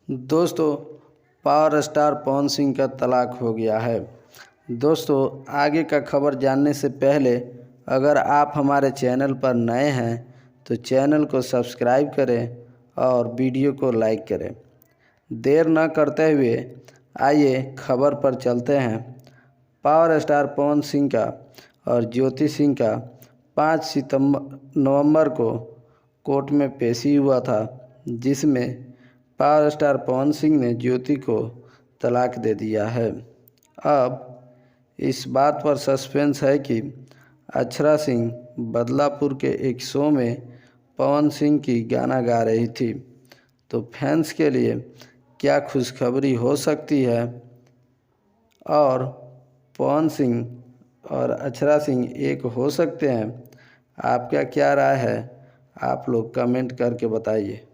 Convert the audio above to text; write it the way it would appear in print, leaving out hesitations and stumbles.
दोस्तों, power star Pawan Singh का तलाक हो गया है। दोस्तों, आगे का खबर जानने से पहले अगर आप हमारे चैनल पर नए हैं तो चैनल को सब्सक्राइब करें और वीडियो को लाइक करें। देर न करते हुए आइए खबर पर चलते हैं। पावर स्टार पवन सिंह का और ज्योति सिंह का 5 नवंबर को कोर्ट में पेशी हुआ था, जिसमें पावर स्टार पवन सिंह ने ज्योति को तलाक दे दिया है। अब इस बात पर सस्पेंस है कि अक्षरा सिंह बदलापुर के एक शो में पवन सिंह की गाना गा रही थी, तो फैंस के लिए क्या खुशखबरी हो सकती है और पवन सिंह और अक्षरा सिंह एक हो सकते हैं। आपका क्या राय है, आप लोग कमेंट करके बताइए।